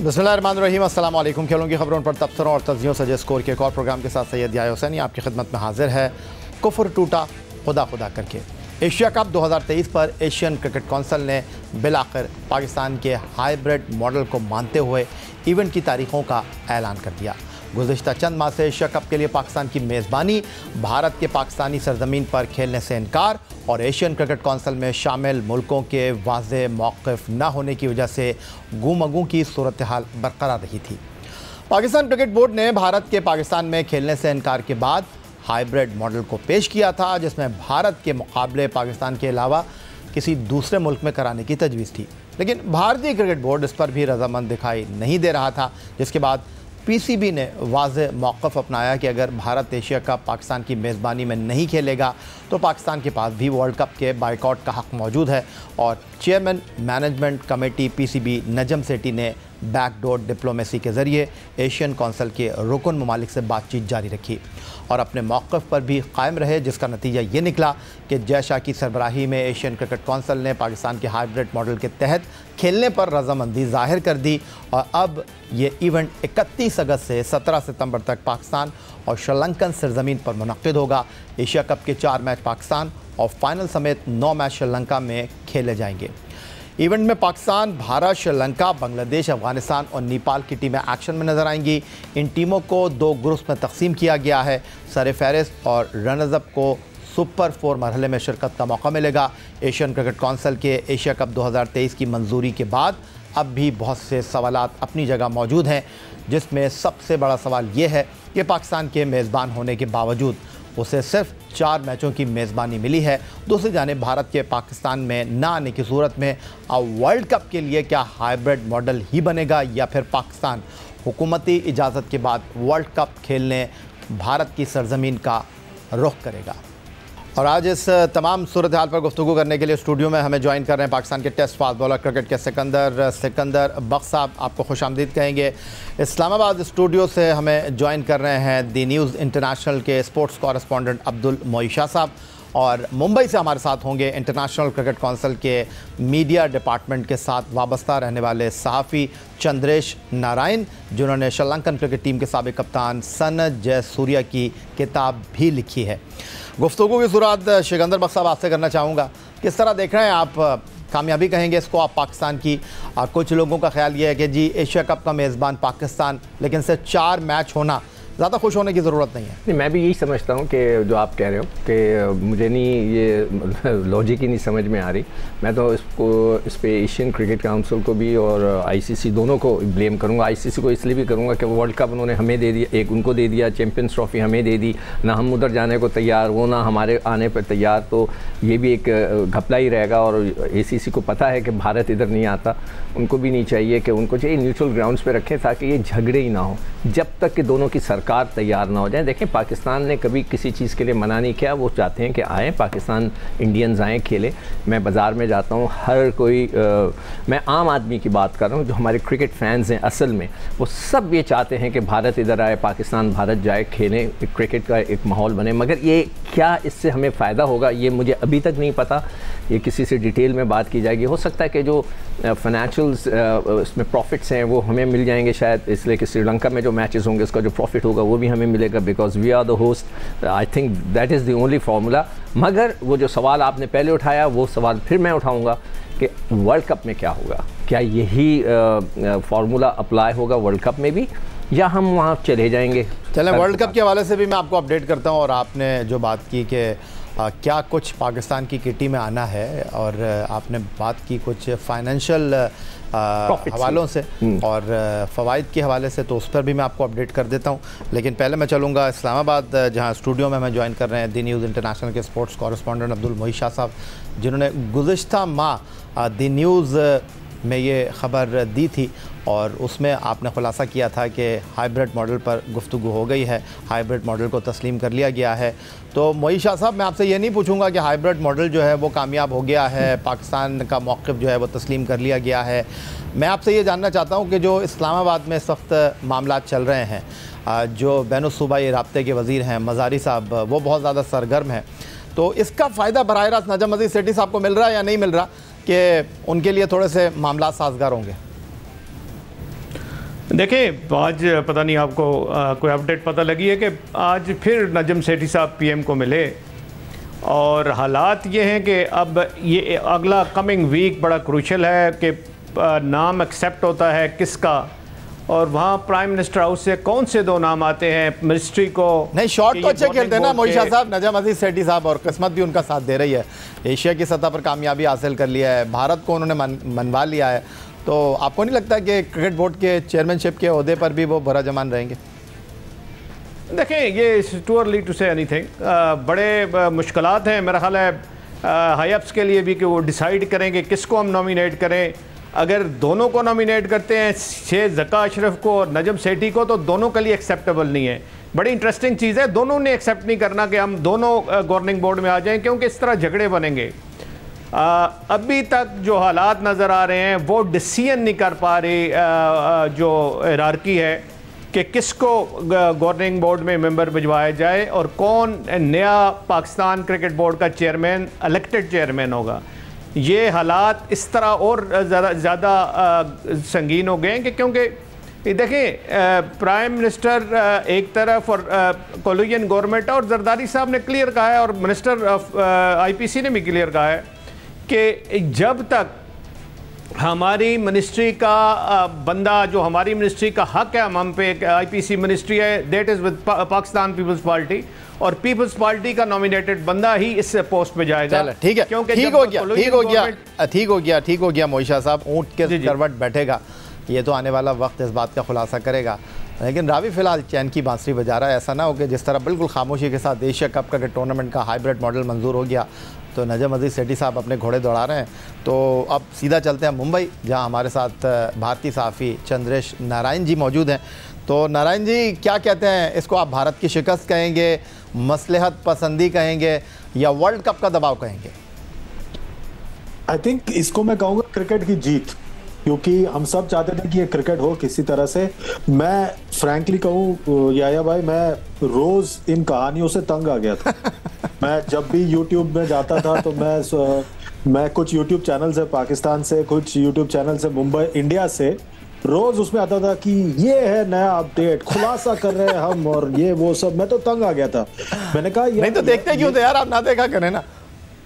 बिस्मिल्लाहिर्रहमानिर्रहीम, अस्सलाम वालेकुम। खेलों की खबरों पर तबसरों और तज्जियों से स्कोर के एक और प्रोग्राम के साथ सैयद याह्या हुसैनी आपकी खिदमत में हाजिर है। कुफ्र टूटा खुदा खुदा करके। एशिया कप 2023 पर एशियन क्रिकेट कौंसिल ने बिलाखिर पाकिस्तान के हाइब्रिड मॉडल को मानते हुए इवेंट की तारीखों का ऐलान कर दिया। गुज़िश्ता चंद माह से एशिया कप के लिए पाकिस्तान की मेज़बानी, भारत के पाकिस्तानी सरजमीन पर खेलने से इनकार और एशियन क्रिकेट कौंसिल में शामिल मुल्कों के वाज़ेह मौक़िफ़ न होने की वजह से गुमगू की सूरत हाल बरकरार रही थी। पाकिस्तान क्रिकेट बोर्ड ने भारत के पाकिस्तान में खेलने से इनकार के बाद हाइब्रिड मॉडल को पेश किया था, जिसमें भारत के मुकाबले पाकिस्तान के अलावा किसी दूसरे मुल्क में कराने की तजवीज़ थी, लेकिन भारतीय क्रिकेट बोर्ड इस पर भी रजामंद दिखाई नहीं दे रहा था, जिसके बाद पीसीबी ने वाज़ेह मौक़िफ़ अपनाया कि अगर भारत एशिया कप पाकिस्तान की मेज़बानी में नहीं खेलेगा तो पाकिस्तान के पास भी वर्ल्ड कप के बाइकआउट का हक़ मौजूद है। और chairman management committee PCB Najam Sethi ने बैकडोर डिप्लोमेसी के ज़रिए एशियन कौंसिल के रुकन ममालिक से बातचीत जारी रखी और अपने मौक़िफ़ पर भी कायम रहे, जिसका नतीजा ये निकला कि जय शाह की सरबराही में एशियन क्रिकेट कौंसिल ने पाकिस्तान के हाइब्रिड मॉडल के तहत खेलने पर रजामंदी ज़ाहिर कर दी और अब ये इवेंट 31 अगस्त से 17 सितंबर तक पाकिस्तान और श्रीलंकन सरजमीन पर मुनक़्क़िद होगा। एशिया कप के 4 मैच पाकिस्तान और फाइनल समेत 9 मैच श्रीलंका में खेले जाएंगे। इवेंट में पाकिस्तान, भारत, श्रीलंका, बांग्लादेश, अफगानिस्तान और नेपाल की टीमें एक्शन में नजर आएंगी। इन टीमों को 2 ग्रुप्स में तकसीम किया गया है। सरफहरिस्त और रनर्स अप को सुपर 4 मरहले में शिरकत का मौका मिलेगा। एशियन क्रिकेट कौंसिल के एशिया कप 2023 की मंजूरी के बाद अब भी बहुत से सवालात अपनी जगह मौजूद हैं, जिसमें सबसे बड़ा सवाल ये है कि पाकिस्तान के मेज़बान होने के बावजूद उसे सिर्फ 4 मैचों की मेज़बानी मिली है। दूसरी जानिब भारत के पाकिस्तान में ना आने की सूरत में अब वर्ल्ड कप के लिए क्या हाइब्रिड मॉडल ही बनेगा या फिर पाकिस्तान हुकूमती इजाज़त के बाद वर्ल्ड कप खेलने भारत की सरजमीन का रुख करेगा। और आज इस तमाम सूरत हाल पर गुफ्तगू करने के लिए स्टूडियो में हमें ज्वाइन कर रहे हैं पाकिस्तान के टेस्ट फास्ट बॉलर क्रिकेट के सिकंदर बख्श साहब, आपको खुशामदीद कहेंगे। इस्लामाबाद स्टूडियो से हमें ज्वाइन कर रहे हैं दी न्यूज़ इंटरनेशनल के स्पोर्ट्स कॉरेस्पॉन्डेंट अब्दुल मोईशा साहब और मुंबई से हमारे साथ होंगे इंटरनेशनल क्रिकेट कौंसिल के मीडिया डिपार्टमेंट के साथ वाबस्ता रहने वाले सहाफ़ी चंद्रेश नारायण, जिन्होंने श्रीलंकन क्रिकेट टीम के साबिक़ कप्तान सन जयसूर्या की किताब भी लिखी है। गुफ्तगू की शुरुआत सिकंदर बख्श साहब आपसे करना चाहूँगा। किस तरह देख रहे हैं आप, कामयाबी कहेंगे इसको आप पाकिस्तान की? कुछ लोगों का ख्याल ये है कि जी एशिया कप का मेज़बान पाकिस्तान, लेकिन सिर्फ 4 मैच होना, ज़्यादा खुश होने की ज़रूरत नहीं है। नहीं, मैं भी यही समझता हूँ कि जो आप कह रहे हो कि मुझे नहीं ये लॉजिक ही नहीं समझ में आ रही। मैं तो इस पे एशियन क्रिकेट काउंसिल को भी और आईसीसी दोनों को ब्लेम करूँगा। आईसीसी को इसलिए भी करूँगा कि वर्ल्ड कप उन्होंने हमें दे दिया, एक उनको दे दिया, चैम्पियंस ट्रॉफी हमें दे दी, ना हम उधर जाने को तैयार, वो ना हमारे आने पर तैयार, तो ये भी एक घपला ही रहेगा। और ACC को पता है कि भारत इधर नहीं आता, उनको भी नहीं चाहिए कि उनको चाहिए न्यूट्रल ग्राउंड्स पे रखें ताकि ये झगड़े ही ना हो जब तक कि दोनों की सरकार तैयार ना हो जाए। देखें, पाकिस्तान ने कभी किसी चीज़ के लिए मना नहीं किया, वो चाहते हैं कि आएँ पाकिस्तान, इंडियंस आएँ खेलें। मैं बाज़ार में जाता हूँ, हर कोई मैं आम आदमी की बात कर रहा हूँ, जो हमारे क्रिकेट फैंस हैं असल में, वो सब ये चाहते हैं कि भारत इधर आए, पाकिस्तान भारत जाए, खेलें, क्रिकेट का एक माहौल बने। मगर ये क्या इससे हमें फ़ायदा होगा, ये मुझे अभी तक नहीं पता। ये किसी से डिटेल में बात की जाएगी। हो सकता है कि जो फाइनेंशियल्स इसमें प्रॉफिट्स हैं वो हमें मिल जाएंगे शायद, इसलिए कि श्रीलंका में जो मैचेस होंगे उसका जो प्रॉफिट होगा वो भी हमें मिलेगा, because we are the host. I think that is the only formula. मगर वो जो सवाल आपने पहले उठाया वो सवाल फिर मैं उठाऊँगा कि वर्ल्ड कप में क्या होगा, क्या यही फार्मूला अप्लाई होगा वर्ल्ड कप में भी, या हम वहाँ चले जाएंगे? चलें, वर्ल्ड कप के हवाले से भी मैं आपको अपडेट करता हूँ। और आपने जो बात की कि क्या कुछ पाकिस्तान की किटी में आना है, और आपने बात की कुछ फाइनेंशियल हवालों से और फ़वाइद के हवाले से, तो उस पर भी मैं आपको अपडेट कर देता हूँ। लेकिन पहले मैं चलूँगा इस्लामाबाद, जहाँ स्टूडियो में हमें ज्वाइन कर रहे हैं दी न्यूज़ इंटरनेशनल के स्पोर्ट्स कॉरेस्पॉन्डेंट अब्दुल मोईशा साहब, जिन्होंने गुज़िश्ता माह दी न्यूज़ में ये ख़बर दी थी और उसमें आपने खुलासा किया था कि हाइब्रिड मॉडल पर गुफ्तगू हो गई है, हाइब्रिड मॉडल को तस्लीम कर लिया गया है। तो मोईशा साहब, मैं आपसे ये नहीं पूछूंगा कि हाइब्रिड मॉडल जो है वो कामयाब हो गया है, पाकिस्तान का मौक़िफ़ जो है वो तस्लीम कर लिया गया है। मैं आपसे ये जानना चाहता हूँ कि जो इस्लामाबाद में इस वक्त मामला चल रहे हैं, जो बैनुसूबाई राब्ते के वज़ीर हैं मज़ारी साहब, वो बहुत ज़्यादा सरगर्म हैं, तो इसका फ़ायदा बराह रास्त नजम अज़ीज़ सेठी साहब को मिल रहा है या नहीं मिल रहा कि उनके लिए थोड़े से मामला साजगार होंगे? देखिए, आज पता नहीं आपको कोई अपडेट पता लगी है कि आज फिर नजम सेठी साहब पीएम को मिले और हालात ये हैं कि अब ये अगला कमिंग वीक बड़ा क्रूशल है कि नाम एक्सेप्ट होता है किसका, और वहाँ प्राइम मिनिस्टर हाउस से कौन से दो नाम आते हैं मिनिस्ट्री को। नहीं, शॉट तो अच्छे खेलते हैं ना मोईशा साहब, नजम अजीज सेठी साहब, और किस्मत भी उनका साथ दे रही है। एशिया की सतह पर कामयाबी हासिल कर लिया है, भारत को उन्होंने मनवा लिया है, तो आपको नहीं लगता कि क्रिकेट बोर्ड के चेयरमैनशिप के ओहदे पर भी वो भरा जमान रहेंगे? देखें, ये it's too early to say anything. बड़े मुश्किलात हैं मेरा ख्याल है हाई-अप्स के लिए भी कि वो डिसाइड करेंगे किसको हम नॉमिनेट करें। अगर दोनों को नॉमिनेट करते हैं, शेख ज़का अशरफ को और नजम सेठी को, तो दोनों के लिए एक्सेप्टेबल नहीं है। बड़ी इंटरेस्टिंग चीज़ है, दोनों ने एक्सेप्ट नहीं करना कि हम दोनों गवर्निंग बोर्ड में आ जाएं, क्योंकि इस तरह झगड़े बनेंगे। अभी तक जो हालात नज़र आ रहे हैं वो डिसीजन नहीं कर पा रही जो हायरार्की है कि किसको गवर्निंग बोर्ड में मेंबर भिजवाया जाए और कौन नया पाकिस्तान क्रिकेट बोर्ड का चेयरमैन, इलेक्टेड चेयरमैन होगा। ये हालात इस तरह और ज़्यादा संगीन हो गए हैं कि क्योंकि देखें, प्राइम मिनिस्टर एक तरफ और कोलिशन गवर्नमेंट, और जरदारी साहब ने क्लियर कहा है और मिनिस्टर ऑफ आईपीसी ने भी क्लियर कहा है कि जब तक हमारी मिनिस्ट्री का बंदा, जो हमारी मिनिस्ट्री का हक है, हम पे आईपीसी मिनिस्ट्री है, that is with Pakistan people's party, और पीपल्स पार्टी का नॉमिनेटेड बंदा ही इस पोस्ट पे जाएगा। ठीक है, क्योंकि ठीक हो गया मोईशा साहब, ऊँट के करवट बैठेगा, ये तो आने वाला वक्त इस बात का खुलासा करेगा। लेकिन रावी फ़िलहाल चैन की बांसुरी बजा रहा है। ऐसा ना हो कि जिस तरह बिल्कुल खामोशी के साथ एशिया कप का टूर्नामेंट का हाइब्रिड मॉडल मंजूर हो गया तो नजम अजीज सेठी साहब अपने घोड़े दौड़ा रहे हैं। तो अब सीधा चलते हैं मुंबई, जहां हमारे साथ भारतीय सहाफ़ी चंद्रेश नारायण जी मौजूद हैं। तो नारायण जी, क्या कहते हैं, इसको आप भारत की शिकस्त कहेंगे, मसलहत पसंदी कहेंगे, या वर्ल्ड कप का दबाव कहेंगे? आई थिंक इसको मैं कहूँगा क्रिकेट की जीत, क्योंकि हम सब चाहते थे कि ये क्रिकेट हो किसी तरह से। मैं फ्रैंकली कहूँ याया भाई, मैं रोज इन कहानियों से तंग आ गया था। मैं जब भी यूट्यूब में जाता था तो मैं कुछ यूट्यूब चैनल से पाकिस्तान से, कुछ यूट्यूब चैनल से मुंबई इंडिया से, रोज उसमें आता था कि ये है नया अपडेट, खुलासा कर रहे हैं हम, और ये वो सब। मैं तो तंग आ गया था। मैंने कहा नहीं तो देखते क्यों थे यार, आप ना देखा करें ना।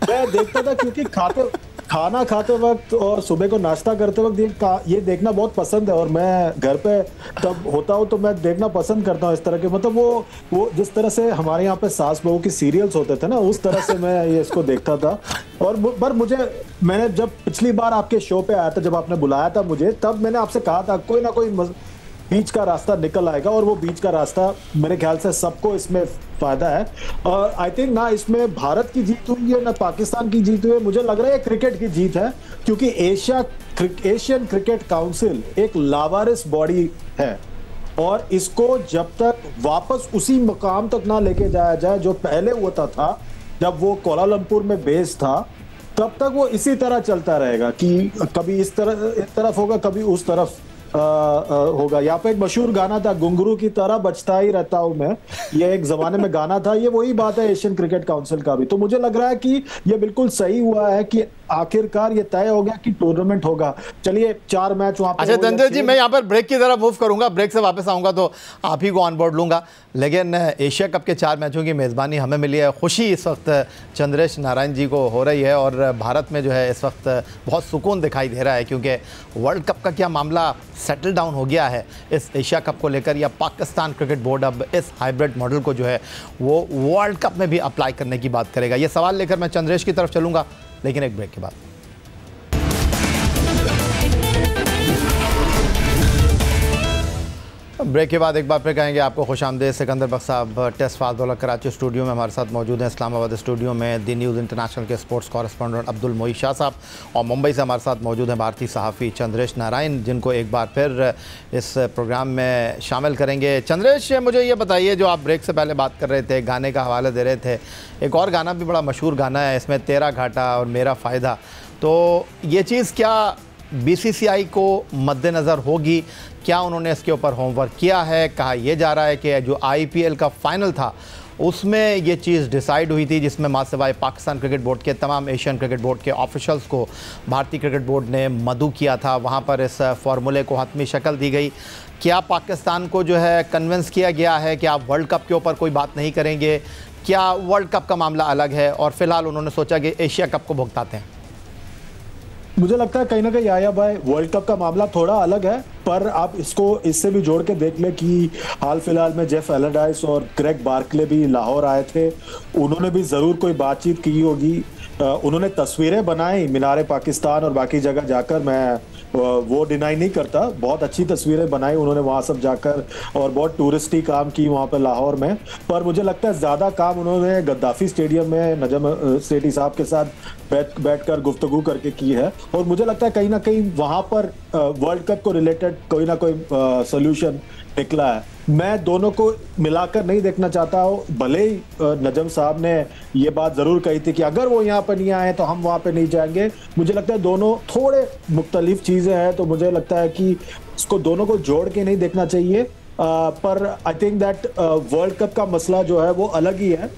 मैं देखता था क्योंकि खाना खाते वक्त और सुबह को नाश्ता करते वक्त ये देखना बहुत पसंद है, और मैं घर पे तब होता हूँ तो मैं देखना पसंद करता हूँ इस तरह के, मतलब वो जिस तरह से हमारे यहाँ पे सास बहू की सीरियल्स होते थे ना, उस तरह से मैं ये इसको देखता था। और पर मैंने जब पिछली बार आपके शो पे आया था, जब आपने बुलाया था मुझे, तब मैंने आपसे कहा था कोई ना कोई बीच का रास्ता निकल आएगा, और वो बीच का रास्ता मेरे ख्याल से सबको इसमें फायदा है। और आई थिंक ना इसमें भारत की जीत हुई है ना पाकिस्तान की जीत हुई है, मुझे लग रहा है क्रिकेट की जीत है, क्योंकि एशियन क्रिकेट काउंसिल एक लावारिस बॉडी है, और इसको जब तक वापस उसी मुकाम तक ना लेके जाया जाए जो पहले होता था जब वो कोलालमपुर में बेस था, तब तक वो इसी तरह चलता रहेगा कि कभी इस तरफ होगा, कभी उस तरफ होगा। यहाँ पे एक मशहूर गाना था, घुंघरू की तरह बचता ही रहता हूं मैं, ये एक जमाने में गाना था। ये वही बात है एशियन क्रिकेट काउंसिल का भी। तो मुझे लग रहा है कि ये बिल्कुल सही हुआ है कि आखिरकार ये तय हो गया कि टूर्नामेंट होगा। चलिए 4 मैच वहां पर। अच्छा चंद्र जी, मैं यहाँ पर ब्रेक की तरफ मूव करूंगा, ब्रेक से वापस आऊंगा तो आप ही को ऑन बोर्ड लूंगा। लेकिन एशिया कप के 4 मैचों की मेज़बानी हमें मिली है, खुशी इस वक्त चंद्रेश नारायण जी को हो रही है, और भारत में जो है इस वक्त बहुत सुकून दिखाई दे रहा है, क्योंकि वर्ल्ड कप का क्या मामला सेटल डाउन हो गया है इस एशिया कप को लेकर, या पाकिस्तान क्रिकेट बोर्ड अब इस हाइब्रिड मॉडल को जो है वो वर्ल्ड कप में भी अप्लाई करने की बात करेगा। ये सवाल लेकर मैं चंद्रेश की तरफ चलूंगा, लेकिन एक ब्रेक के बाद। ब्रेक के बाद एक बार फिर कहेंगे आपको खुशामदीद। सिकंदर बख्श साहब टेस्ट फाजदौला कराची स्टूडियो में हमारे साथ मौजूद हैं, इस्लामाबाद स्टूडियो में दी न्यूज़ इंटरनेशनल के स्पोर्ट्स कॉरेस्पॉन्डेंट अब्दुल मोई शाह साहब, और मुंबई से हमारे साथ मौजूद हैं भारतीय सहाफ़ी चंद्रेश नारायण, जिनको एक बार फिर इस प्रोग्राम में शामिल करेंगे। चंद्रेश, मुझे ये बताइए, जो आप ब्रेक से पहले बात कर रहे थे, गाने का हवाला दे रहे थे, एक और गाना भी बड़ा मशहूर गाना है इसमें, तेरा घाटा और मेरा फ़ायदा, तो ये चीज़ क्या बीसीसीआई को मद्देनज़र होगी? क्या उन्होंने इसके ऊपर होमवर्क किया है? कहा यह जा रहा है कि जो आईपीएल का फ़ाइनल था उसमें ये चीज़ डिसाइड हुई थी, जिसमें मासिवाय पाकिस्तान क्रिकेट बोर्ड के तमाम एशियन क्रिकेट बोर्ड के ऑफिशल्स को भारतीय क्रिकेट बोर्ड ने मदऊ किया था। वहाँ पर इस फार्मूले को हतमी शक्ल दी गई। क्या पाकिस्तान को जो है कन्विंस किया गया है कि आप वर्ल्ड कप के ऊपर कोई बात नहीं करेंगे? क्या वर्ल्ड कप का मामला अलग है और फिलहाल उन्होंने सोचा कि एशिया कप को भुगताते हैं? मुझे लगता है कहीं ना कहीं आया भाई, वर्ल्ड कप का मामला थोड़ा अलग है, पर आप इसको इससे भी जोड़ के देख ले कि हाल फिलहाल में जेफ एलरडाइस और ग्रेग बार्कले भी लाहौर आए थे। उन्होंने भी ज़रूर कोई बातचीत की होगी। उन्होंने तस्वीरें बनाई मीनार पाकिस्तान और बाकी जगह जाकर, मैं वो डिनाई नहीं करता, बहुत अच्छी तस्वीरें बनाई उन्होंने वहाँ सब जाकर, और बहुत टूरिस्टी काम की वहाँ पर लाहौर में। पर मुझे लगता है ज़्यादा काम उन्होंने गद्दाफी स्टेडियम में नजम सेठी साहब के साथ बैठकर गुफ्तगू करके की है। और मुझे लगता है कहीं ना कहीं वहाँ पर वर्ल्ड कप को रिलेटेड कोई ना कोई सोल्यूशन निकला है। मैं दोनों को मिलाकर नहीं देखना चाहता हूँ। भले ही नजम साहब ने ये बात ज़रूर कही थी कि अगर वो यहाँ पर नहीं आए तो हम वहाँ पे नहीं जाएंगे। मुझे लगता है दोनों थोड़े मुख्तलिफ चीज़ें हैं, तो मुझे लगता है कि इसको दोनों को जोड़ के नहीं देखना चाहिए। पर आई थिंक दैट वर्ल्ड कप का मसला जो है वो अलग ही है।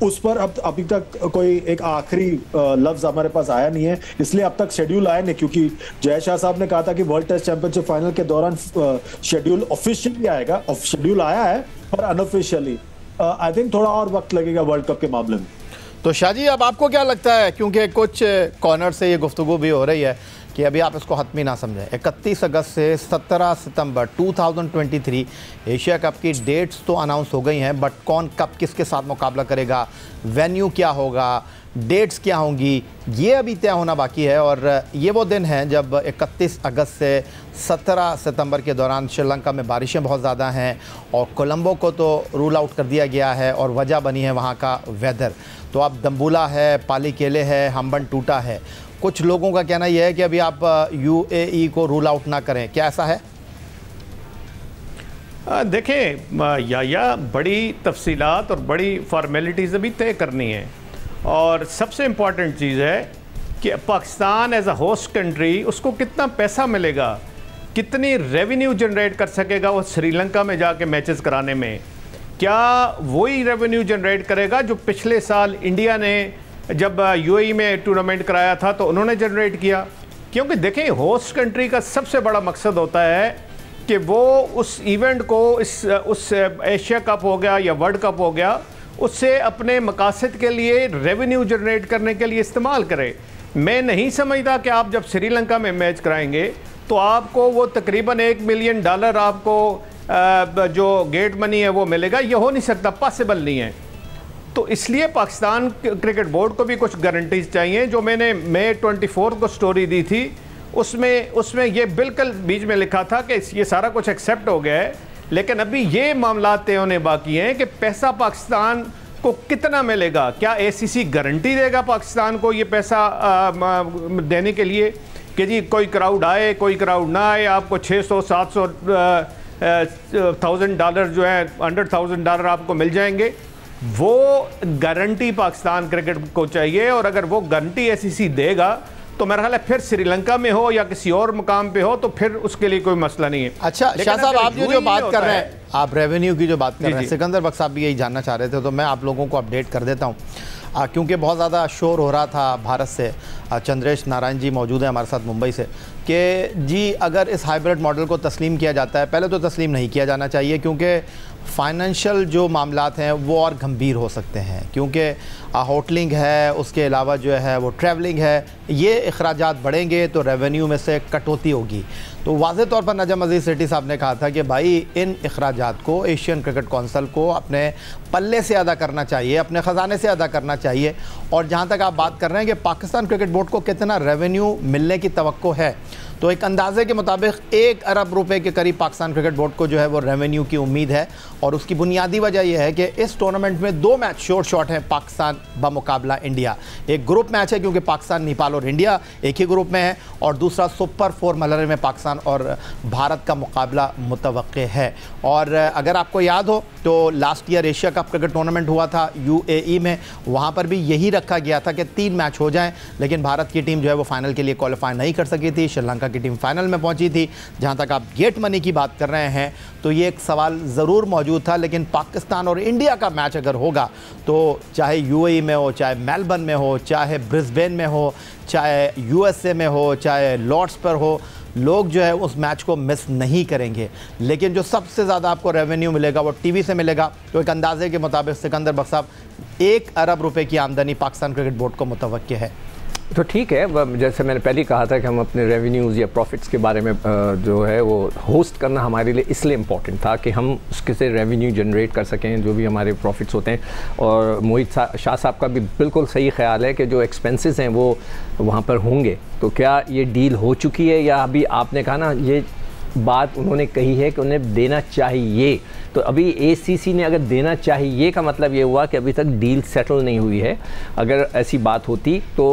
उस पर अब अभी तक कोई एक आखिरी लफ्ज हमारे पास आया नहीं है, इसलिए अब तक शेड्यूल आया नहीं, क्योंकि जय शाह साहब ने कहा था कि वर्ल्ड टेस्ट चैंपियनशिप फाइनल के दौरान शेड्यूल ऑफिशियली आएगा। शेड्यूल आया है पर अनऑफिशियली आई थिंक थोड़ा और वक्त लगेगा वर्ल्ड कप के मामले में। तो शाह जी, अब आपको क्या लगता है, क्योंकि कुछ कॉर्नर से ये गुफ्तगू भी हो रही है कि अभी आप इसको हतमी ना समझें, 31 अगस्त से 17 सितंबर 2023 एशिया कप की डेट्स तो अनाउंस हो गई हैं, बट कौन कब किसके साथ मुकाबला करेगा, वेन्यू क्या होगा, डेट्स क्या होंगी, ये अभी तय होना बाकी है। और ये वो दिन हैं जब 31 अगस्त से 17 सितंबर के दौरान श्रीलंका में बारिशें बहुत ज़्यादा हैं और कोलंबो को तो रूल आउट कर दिया गया है और वजह बनी है वहाँ का वेदर। तो अब दम्बुला है, पाली केले है, हम्बन टूटा है। कुछ लोगों का कहना यह है कि अभी आप यूएई को रूल आउट ना करें, क्या ऐसा है? देखें या बड़ी तफसीलात और बड़ी फॉर्मेलिटीज़ अभी तय करनी है, और सबसे इम्पॉर्टेंट चीज़ है कि Pakistan as a host country उसको कितना पैसा मिलेगा, कितनी रेवेन्यू जनरेट कर सकेगा वो श्रीलंका में जाके मैचेस कराने में। क्या वही रेवेन्यू जनरेट करेगा जो पिछले साल इंडिया ने जब यूएई में टूर्नामेंट कराया था तो उन्होंने जनरेट किया? क्योंकि देखें, होस्ट कंट्री का सबसे बड़ा मकसद होता है कि वो उस इवेंट को उस एशिया कप हो गया या वर्ल्ड कप हो गया, उससे अपने मकासद के लिए रेवेन्यू जनरेट करने के लिए इस्तेमाल करे। मैं नहीं समझता कि आप जब श्रीलंका में मैच कराएंगे तो आपको वो तकरीबन $1 मिलियन आपको जो गेट मनी है वो मिलेगा। ये हो नहीं सकता, पॉसिबल नहीं है। तो इसलिए पाकिस्तान क्रिकेट बोर्ड को भी कुछ गारंटीज चाहिए। जो मैंने मई 24 को स्टोरी दी थी उसमें ये बिल्कुल बीच में लिखा था कि ये सारा कुछ एक्सेप्ट हो गया है, लेकिन अभी ये मामला तय होने बाकी हैं कि पैसा पाकिस्तान को कितना मिलेगा। क्या एसीसी गारंटी देगा पाकिस्तान को ये पैसा देने के लिए कि जी कोई क्राउड आए कोई क्राउड ना आए, आपको $600-700,000 जो है $100,000 आपको मिल जाएंगे? वो गारंटी पाकिस्तान क्रिकेट को चाहिए, और अगर वो गारंटी एसीसी देगा तो मेरा ख्याल है फिर श्रीलंका में हो या किसी और मुकाम पे हो तो फिर उसके लिए कोई मसला नहीं है। अच्छा शाह साहब, आप जो बात कर रहे हैं, आप रेवेन्यू की जो बात कर रहे हैं, सिकंदर बख्श साहब भी यही जानना चाह रहे थे, तो मैं आप लोगों को अपडेट कर देता हूँ क्योंकि बहुत ज़्यादा शोर हो रहा था भारत से। चंद्रेश नारायण जी मौजूद हैं हमारे साथ मुंबई से, कि जी अगर इस हाइब्रिड मॉडल को तस्लीम किया जाता है, पहले तो तस्लीम नहीं किया जाना चाहिए क्योंकि फाइनेंशियल जो मामलात हैं वो और गंभीर हो सकते हैं, क्योंकि होटलिंग है, उसके अलावा जो है वो ट्रैवलिंग है, ये अखराजात बढ़ेंगे तो रेवेन्यू में से कटौती होगी। तो वाज़े तौर पर नजम अजीज़ सेठी साहब ने कहा था कि भाई इन अखराजात को एशियन क्रिकेट कौंसिल को अपने पल्ले से अदा करना चाहिए, अपने ख़जाने से अदा करना चाहिए। और जहाँ तक आप बात कर रहे हैं कि पाकिस्तान क्रिकेट बोर्ड को कितना रेवेन्यू मिलने की तवक्को है, तो एक अंदाजे के मुताबिक 1 अरब रुपए के करीब पाकिस्तान क्रिकेट बोर्ड को जो है वो रेवेन्यू की उम्मीद है। और उसकी बुनियादी वजह यह है कि इस टूर्नामेंट में 2 मैच शॉर्ट हैं पाकिस्तान बमुकाबला इंडिया। एक ग्रुप मैच है क्योंकि पाकिस्तान, नेपाल और इंडिया एक ही ग्रुप में है, और दूसरा सुपर 4 मलरे में पाकिस्तान और भारत का मुकाबला मुतवक्के है। और अगर आपको याद हो तो last year Asia cup cricket tournament हुआ था यूएई में, वहाँ पर भी यही रखा गया था कि 3 मैच हो जाएँ, लेकिन भारत की टीम जो है वो फाइनल के लिए क्वालिफाई नहीं कर सकी थी। श्रीलंका श्रीलंका की टीम फाइनल में पहुंची थी। जहां तक आप गेट मनी की बात कर रहे हैं तो ये एक सवाल ज़रूर मौजूद था, लेकिन पाकिस्तान और इंडिया का मैच अगर होगा तो चाहे यूएई में हो, चाहे मेलबर्न में हो, चाहे ब्रिस्बेन में हो, चाहे यूएसए में हो, चाहे लॉर्ड्स पर हो, लोग जो है उस मैच को मिस नहीं करेंगे। लेकिन जो सबसे ज़्यादा आपको रेवेन्यू मिलेगा वो टीवी से मिलेगा। तो एक अंदाजे के मुताबिक सिकंदर बख्श साहब, 1 अरब रुपए की आमदनी पाकिस्तान क्रिकेट बोर्ड को मुतवक्के है। तो ठीक है, जैसे मैंने पहले कहा था कि हम अपने रेवेन्यूज़ या प्रॉफिट्स के बारे में जो है वो होस्ट करना हमारे लिए इसलिए इम्पॉर्टेंट था कि हम उसके से रेवेन्यू जनरेट कर सकें, जो भी हमारे प्रॉफिट्स होते हैं। और मोहित शाह साहब का भी बिल्कुल सही ख्याल है कि जो एक्सपेंसेस हैं वो वहाँ पर होंगे। तो क्या ये डील हो चुकी है, या अभी आपने कहा ना ये बात उन्होंने कही है कि उन्हें देना चाहिए, तो अभी एसीसी ने अगर देना चाहिए का मतलब ये हुआ कि अभी तक डील सेटल नहीं हुई है। अगर ऐसी बात होती तो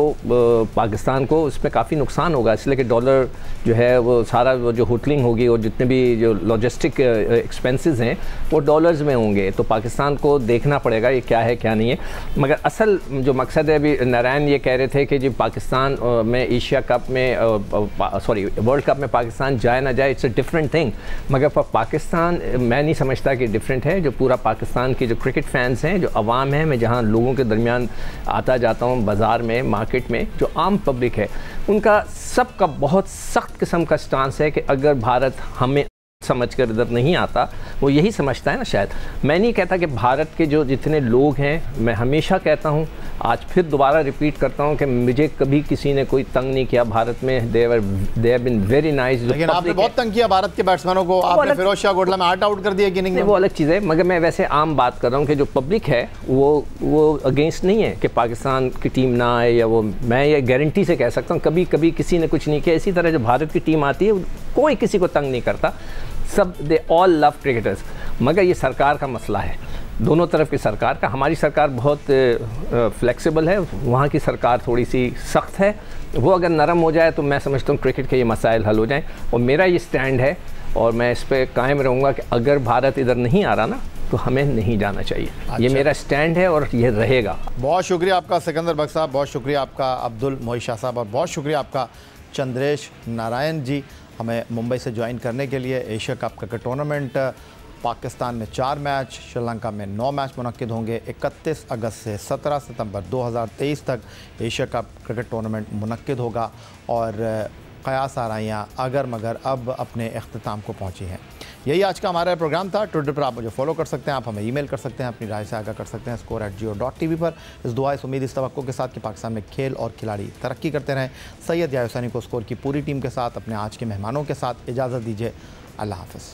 पाकिस्तान को उसमें काफ़ी नुकसान होगा, इसलिए कि डॉलर जो है वो सारा वो जो होटलिंग होगी और जितने भी जो लॉजिस्टिक एक्सपेंसेस हैं वो डॉलर्स में होंगे। तो पाकिस्तान को देखना पड़ेगा ये क्या है क्या नहीं है। मगर असल जो मकसद है, अभी नारायण ये कह रहे थे कि जी पाकिस्तान में एशिया कप में वर्ल्ड कप में पाकिस्तान जाए ना जाए, इट्स अ डिफरेंट थिंग। मगर फॉर पाकिस्तान मैं नहीं समझता कि डिफरेंट है। जो पूरा पाकिस्तान के जो क्रिकेट फैंस हैं, जो अवाम है, मैं जहाँ लोगों के दरमियान आता जाता हूँ बाज़ार में, मार्केट में, जो आम पब्लिक है, उनका सबका बहुत सख्त किस्म का स्टांस है कि अगर भारत हमें समझकर इधर नहीं आता, वो यही समझता है ना शायद। मैं नहीं कहता कि भारत के जो जितने लोग हैं, मैं हमेशा कहता हूँ, आज फिर दोबारा रिपीट करता हूँ कि मुझे कभी किसी ने कोई तंग नहीं किया भारत में। They have been very nice. लेकिन आपने बहुत तंग किया भारत के बैट्समैनों को, आपने फिरोज शाह कोटला में आउट कर दिया कि नहीं? वो अलग चीज़ है, मगर मैं वैसे आम बात कर रहा हूँ कि जो पब्लिक है वो अगेंस्ट नहीं है कि पाकिस्तान की टीम ना आए, या वो मैं ये गारंटी से कह सकता हूँ कभी कभी किसी ने कुछ नहीं किया। इसी तरह जब भारत की टीम आती है कोई किसी को तंग नहीं करता, सब दे ऑल लव क्रिकेटर्स। मगर ये सरकार का मसला है, दोनों तरफ की सरकार का। हमारी सरकार बहुत फ्लेक्सिबल है, वहाँ की सरकार थोड़ी सी सख्त है। वो अगर नरम हो जाए तो मैं समझता हूँ क्रिकेट के ये मसाइल हल हो जाएं। और मेरा ये स्टैंड है और मैं इस पर कायम रहूँगा कि अगर भारत इधर नहीं आ रहा ना तो हमें नहीं जाना चाहिए। अच्छा। ये मेरा स्टैंड है और ये रहेगा। बहुत शुक्रिया आपका सिकंदर बख्श साहब, बहुत शुक्रिया आपका अब्दुल मोहित शाह साहब, और बहुत शुक्रिया आपका चंद्रेश नारायण जी हमें मुंबई से ज्वाइन करने के लिए। Asia cup cricket tournament Pakistan में 4 मैच, श्रीलंका में 9 मैच मुनक्किद होंगे। 31 अगस्त से 17 सितंबर 2023 तक एशिया कप क्रिकेट टूर्नामेंट मुनक्किद होगा और क़यास आराइयाँ अगर मगर अब अपने अख्तिताम को पहुँची हैं। यही आज का हमारा प्रोग्राम था। ट्विटर पर आप मुझे फॉलो कर सकते हैं, आप हमें ईमेल कर सकते हैं, अपनी राय से आगाह कर सकते हैं score@geo.tv पर। इस दुआ इस उम्मीद इस तवक्को के साथ कि पाकिस्तान में खेल और खिलाड़ी तरक्की करते रहें। सैयद याहिया हुसैनी को स्कोर की पूरी टीम के साथ, अपने आज के मेहमानों के साथ इजाज़त दीजिए। अल्लाह हाफ़िज़।